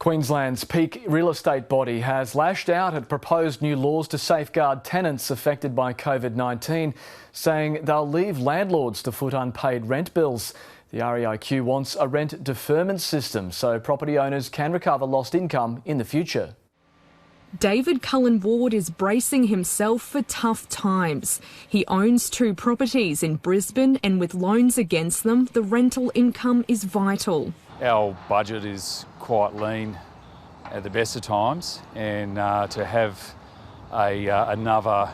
Queensland's peak real estate body has lashed out at proposed new laws to safeguard tenants affected by COVID-19, saying they'll leave landlords to foot unpaid rent bills. The REIQ wants a rent deferment system so property owners can recover lost income in the future. David Cullen Ward is bracing himself for tough times. He owns 2 properties in Brisbane and with loans against them, the rental income is vital. Our budget is quite lean at the best of times, and to have another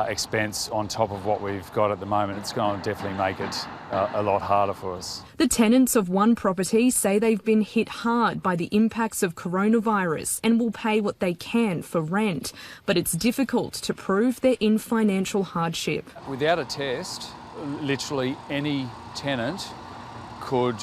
expense on top of what we've got at the moment, it's going to definitely make it a lot harder for us. The tenants of one property say they've been hit hard by the impacts of coronavirus and will pay what they can for rent, but it's difficult to prove they're in financial hardship. Without a test, literally any tenant could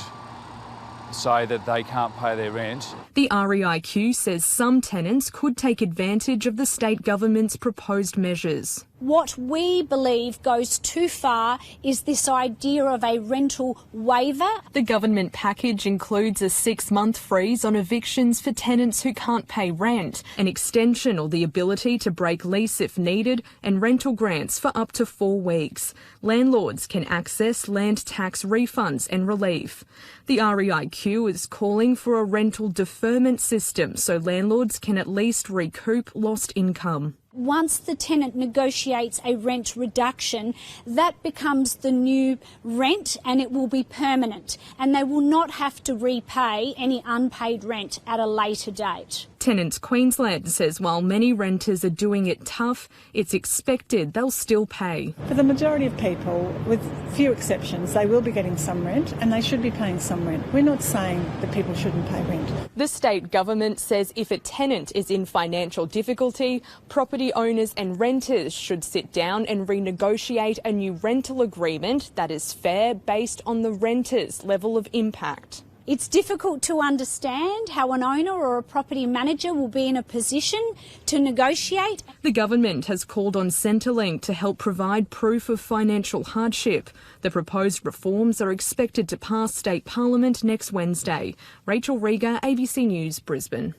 say that they can't pay their rent. The REIQ says some tenants could take advantage of the state government's proposed measures. What we believe goes too far is this idea of a rental waiver. The government package includes a 6-month freeze on evictions for tenants who can't pay rent, an extension or the ability to break lease if needed, and rental grants for up to 4 weeks. Landlords can access land tax refunds and relief. The REIQ is calling for a rental deferment system so landlords can at least recoup lost income. Once the tenant negotiates a rent reduction, that becomes the new rent and it will be permanent, and they will not have to repay any unpaid rent at a later date. Tenants Queensland says while many renters are doing it tough, it's expected they'll still pay. For the majority of people, with few exceptions, they will be getting some rent and they should be paying some rent. We're not saying that people shouldn't pay rent. The state government says if a tenant is in financial difficulty, property owners and renters should sit down and renegotiate a new rental agreement that is fair based on the renter's level of impact. It's difficult to understand how an owner or a property manager will be in a position to negotiate. The government has called on Centrelink to help provide proof of financial hardship. The proposed reforms are expected to pass state parliament next Wednesday. Rachel Riga, ABC News, Brisbane.